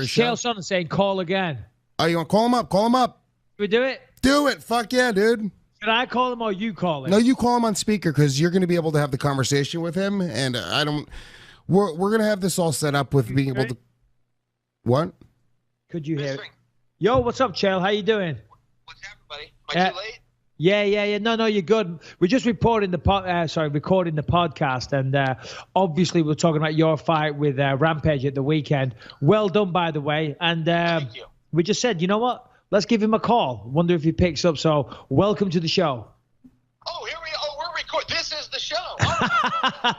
Chael Sonnen saying call again. Oh, you want to call him up? Call him up. Can we do it? Do it. Fuck yeah, dude. Should I call him or you call him? No, you call him on speaker because you're going to be able to have the conversation with him. And we're going to have this all set up with being able to. What? Could you hear it? Yo, what's up, Chael? How you doing? What's happening, buddy? Am I too late? Yeah. No, you're good. We're just recording the recording the podcast, and obviously we're talking about your fight with Rampage at the weekend. Well done, by the way. And Thank you. we just said, you know what? Let's give him a call. Wonder if he picks up. So, welcome to the show. Oh, here we go. Oh, we're recording. This is the show. Oh,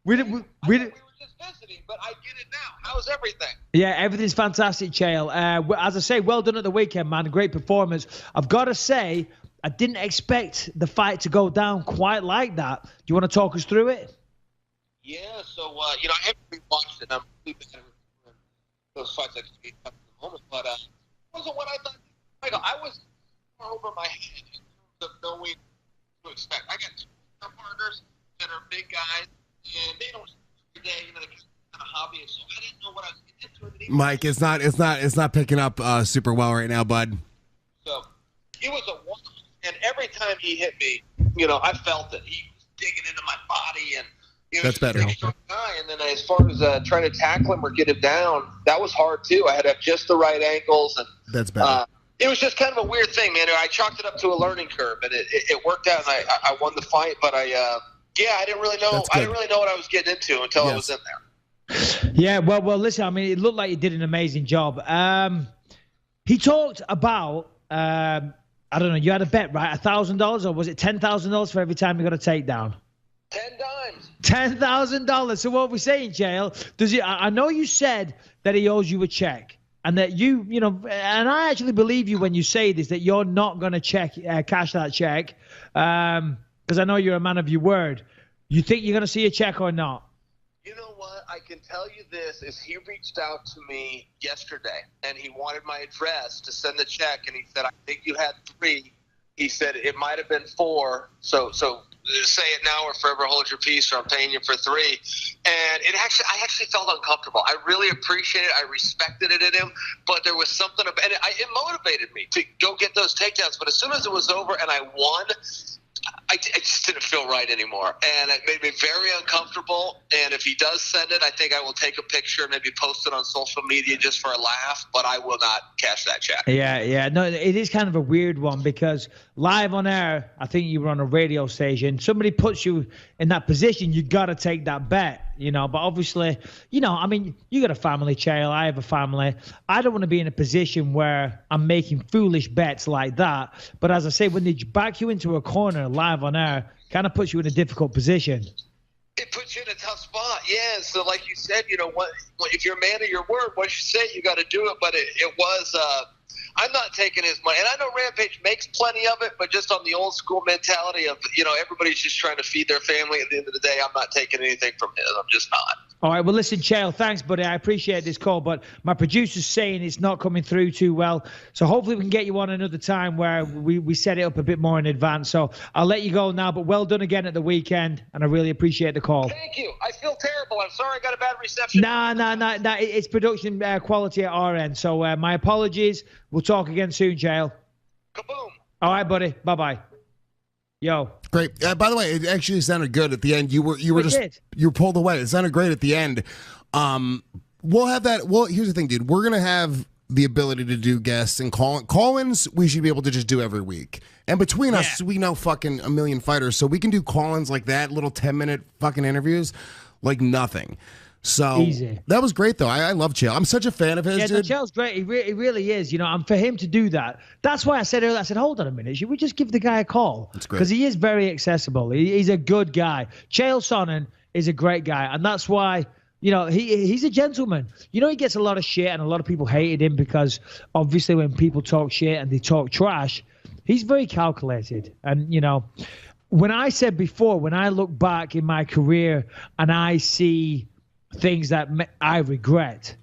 we were just visiting, but I get it now. How's everything? Yeah, everything's fantastic, Chael. As I say, well done at the weekend, man. Great performance. I've got to say, I didn't expect the fight to go down quite like that. Do you want to talk us through it? Yeah, so, I haven't rewatched it. I'm really bad at those fights I just at the moment, but it wasn't what I thought. I was over my head in terms of knowing what to expect. I got two partners that are big guys, and they don't every day, they're kind of hobbyists, so I didn't know what I was getting into. Mike, it's not picking up super well right now, bud. So it was a one, and every time he hit me, I felt it. He was digging into my body, and that's better. Big, strong guy. And then as far as trying to tackle him or get him down, that was hard too. I had to have just the right angles, and that's better. It was just kind of a weird thing, man. I chalked it up to a learning curve, and it worked out, and I won the fight. But I didn't really know. I didn't really know what I was getting into until I was in there. Yeah, well, listen. I mean, it looked like you did an amazing job. He talked about I don't know. You had a bet, right? $1,000, or was it $10,000 for every time you got a takedown? 10 times. $10,000. So what are we saying, Chael? I know you said that he owes you a check, and that and I actually believe you when you say this, that you're not going to cash that check, because I know you're a man of your word. You think you're going to see a check or not? You know what? I can tell you this, is he reached out to me yesterday, and he wanted my address to send the check, and he said, I think you had 3. He said it might have been 4, so say it now or forever hold your peace, or I'm paying you for 3. And I actually felt uncomfortable. I really appreciated it. I respected it in him, but there was something about it. It motivated me to go get those takedowns. But as soon as it was over and I won, I just didn't feel right anymore, and it made me very uncomfortable. And if he does send it, I think I will take a picture and maybe post it on social media just for a laugh, but I will not cash that check. Yeah. No, it is kind of a weird one, because live on air, I think you were on a radio station, somebody puts you in that position, you got to take that bet. But obviously, I mean, you got a family, Chael. I have a family. I don't want to be in a position where I'm making foolish bets like that. But as I say, when they back you into a corner live on air, kind of puts you in a difficult position. It puts you in a tough spot, yeah. So like you said, if you're a man of your word, once you say it, you got to do it. But it was I'm not taking his money. And I know Rampage makes plenty of it, but just on the old school mentality of, everybody's just trying to feed their family. At the end of the day, I'm not taking anything from his. I'm just not. All right, well, listen, Chael, thanks, buddy. I appreciate this call, but my producer's saying it's not coming through too well. So hopefully we can get you on another time where we set it up a bit more in advance. So I'll let you go now, but well done again at the weekend, and I really appreciate the call. Thank you. I feel terrible. I'm sorry I got a bad reception. Nah. It's production quality at our end. So my apologies. We'll talk again soon, Chael. Kaboom. All right, buddy. Bye-bye. Yo. Great. By the way, it actually sounded good at the end. You were pulled away. It sounded great at the end. We'll have that. Well, here's the thing, dude. We're gonna have the ability to do guests and call-ins. We should be able to just do every week. And between us, we know fucking a million fighters, so we can do call-ins like that, little 10-minute fucking interviews, like nothing. So easy. That was great, though. I love Chael. I'm such a fan of his. Yeah, dude. Chael's great. He really is. And for him to do that, that's why I said earlier, hold on a minute. Should we just give the guy a call? That's great. Because he is very accessible. He's a good guy. Chael Sonnen is a great guy. And that's why, he's a gentleman. He gets a lot of shit, and a lot of people hated him because obviously when people talk shit and they talk trash, he's very calculated. And, when I said before, when I look back in my career and I see things that I regret,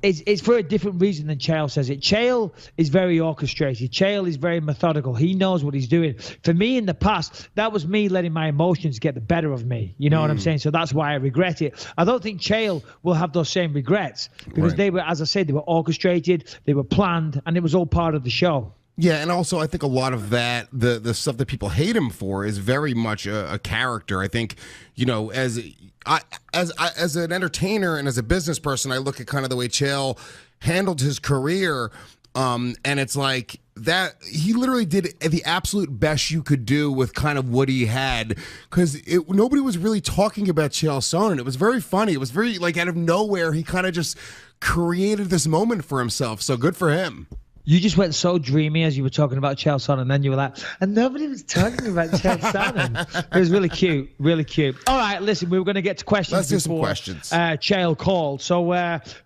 it's for a different reason than Chael says it. Chael is very orchestrated. Chael is very methodical. He knows what he's doing. For me in the past, that was me letting my emotions get the better of me. You know what I'm saying? So that's why I regret it. I don't think Chael will have those same regrets because they were, as I said, they were orchestrated, they were planned, and it was all part of the show. Yeah, and also I think a lot of that, the stuff that people hate him for, is very much a character. I think, you know, as an entertainer and as a business person, I look at kind of the way Chael handled his career, and it's like that he literally did the absolute best you could do with kind of what he had, because nobody was really talking about Chael Sonnen. It was very funny. It was very, like, out of nowhere, he kind of just created this moment for himself. So good for him. You just went so dreamy as you were talking about Chael Sonnen, and then you were like, and nobody was talking about Chael Sonnen. It was really cute, really cute. All right, listen, we were going to get to questions. Let's do some questions. Chael called, so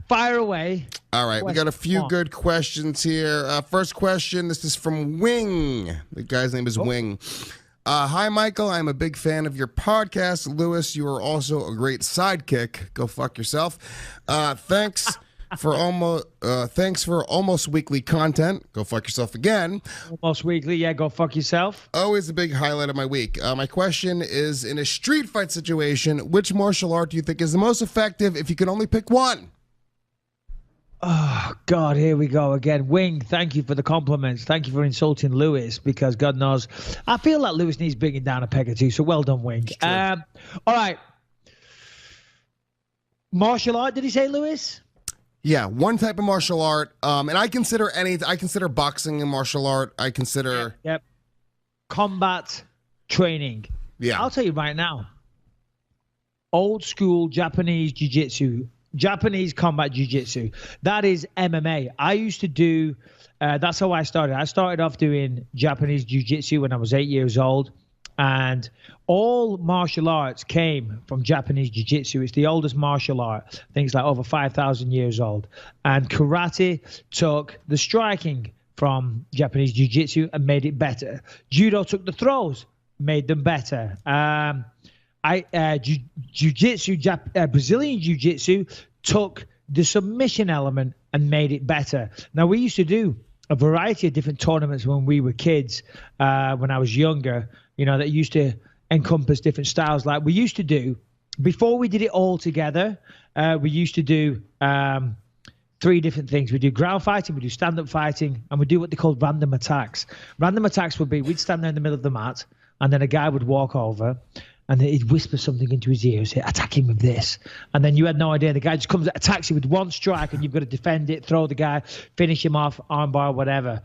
fire away. All right, we got a few good questions here. First question, this is from Wing. The guy's name is Wing. Hi, Michael. I'm a big fan of your podcast. Lewis, you are also a great sidekick. Go fuck yourself. Thanks for almost weekly content. Go fuck yourself again. Almost weekly, yeah, go fuck yourself. Always a big highlight of my week. My question is, in a street fight situation, which martial art do you think is the most effective if you could only pick one? Oh, God, here we go again. Wing, thank you for the compliments. Thank you for insulting Lewis, because God knows, I feel like Lewis needs bringing down a peg or two, so well done, Wing. All right. Martial art, did he say, Lewis? Yeah, one type of martial art, and I consider boxing a martial art. I consider combat training. Yeah, I'll tell you right now. Old school Japanese jiu-jitsu, Japanese combat jiu-jitsu. That is MMA. I used to do. That's how I started. I started off doing Japanese jiu-jitsu when I was 8 years old. And all martial arts came from Japanese jiu-jitsu. It's the oldest martial art. I think it's like over 5,000 years old. And karate took the striking from Japanese jiu-jitsu and made it better. Judo took the throws, made them better. Jiu-jitsu, Brazilian jiu-jitsu took the submission element and made it better. Now, we used to do a variety of different tournaments when we were kids, when I was younger, you know, that used to encompass different styles. Like we used to do, before we did it all together, we used to do 3 different things. We do ground fighting, we do stand-up fighting, and we do what they call random attacks. Random attacks would be, we'd stand there in the middle of the mat, and then a guy would walk over, and then he'd whisper something into his ear, say, attack him with this. And then you had no idea. The guy just comes, attacks you with one strike, and you've got to defend it, throw the guy, finish him off, armbar, whatever.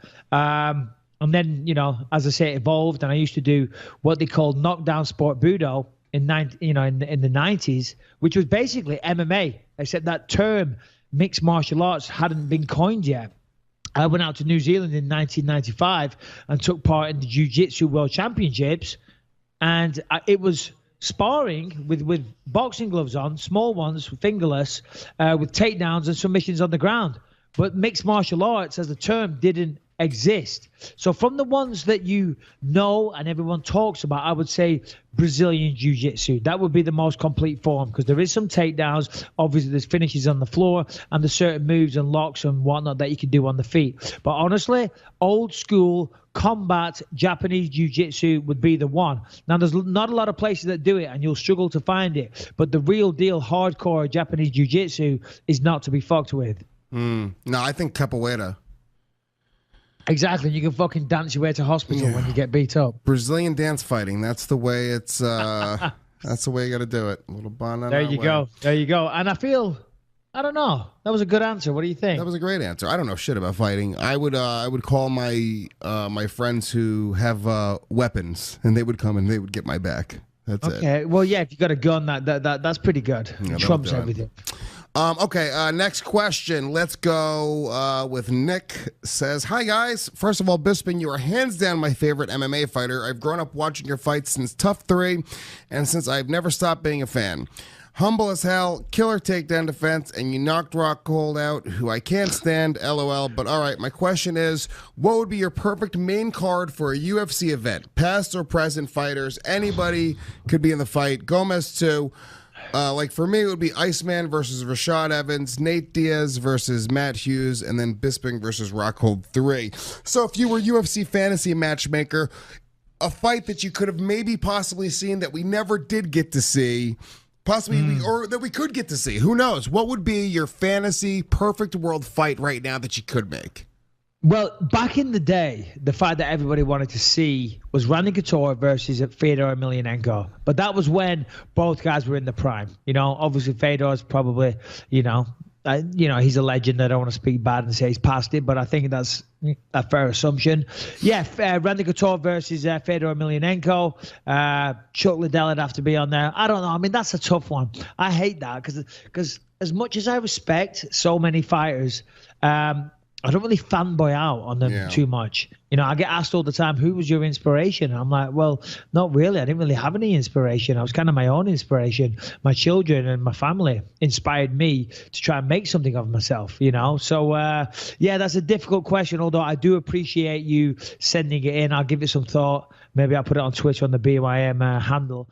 And then, you know, as I say, it evolved, and I used to do what they called knockdown sport budo in the 90s, which was basically MMA, except that term mixed martial arts hadn't been coined yet. I went out to New Zealand in 1995 and took part in the Jiu-Jitsu World Championships, and it was sparring with boxing gloves on, small ones, fingerless, with takedowns and submissions on the ground. But mixed martial arts, as a term, didn't exist. So from the ones that you know and everyone talks about, I would say Brazilian Jiu-Jitsu. That would be the most complete form, because there is some takedowns. Obviously, there's finishes on the floor, and there's certain moves and locks and whatnot that you can do on the feet. But honestly, old school combat Japanese Jiu-Jitsu would be the one. Now, there's not a lot of places that do it, and you'll struggle to find it. But the real deal hardcore Japanese Jiu-Jitsu is not to be fucked with. No, I think capoeira. Exactly. You can fucking dance your way to hospital when you get beat up. Brazilian dance fighting. That's the way it's that's the way you got to do it. A little banana. There you go. There you go. And I feel, I don't know. That was a good answer. What do you think? That was a great answer. I don't know shit about fighting. I would call my my friends who have weapons, and they would come and they would get my back. That's it. Okay. Well, yeah, if you got a gun, that's pretty good. Yeah, trumps everything. Okay, next question. Let's go with Nick. Says, hi, guys. First of all, Bisping, you are hands down my favorite MMA fighter. I've grown up watching your fights since Tough 3, and since I've never stopped being a fan. Humble as hell, killer takedown defense, and you knocked Rockhold out, who I can't stand, LOL. But all right, my question is, what would be your perfect main card for a UFC event? Past or present fighters, anybody could be in the fight. Gomez too. Like for me, it would be Iceman versus Rashad Evans, Nate Diaz versus Matt Hughes, and then Bisping versus Rockhold 3. So if you were UFC fantasy matchmaker, a fight that you could have maybe possibly seen that we never did get to see, possibly, or that we could get to see, who knows? What would be your fantasy perfect world fight right now that you could make? Well, back in the day, the fight that everybody wanted to see was Randy Couture versus Fedor Emelianenko. But that was when both guys were in the prime. You know, obviously Fedor's probably, he's a legend. I don't want to speak bad and say he's past it, but I think that's a fair assumption. Yeah, Randy Couture versus Fedor Emelianenko. Chuck Liddell would have to be on there. I don't know. I mean, that's a tough one. I hate that because as much as I respect so many fighters, I don't really fanboy out on them too much. You know, I get asked all the time, who was your inspiration? I'm like, well, not really. I didn't really have any inspiration. I was kind of my own inspiration. My children and my family inspired me to try and make something of myself, you know? So, that's a difficult question, although I do appreciate you sending it in. I'll give it some thought. Maybe I'll put it on Twitter on the BYM handle.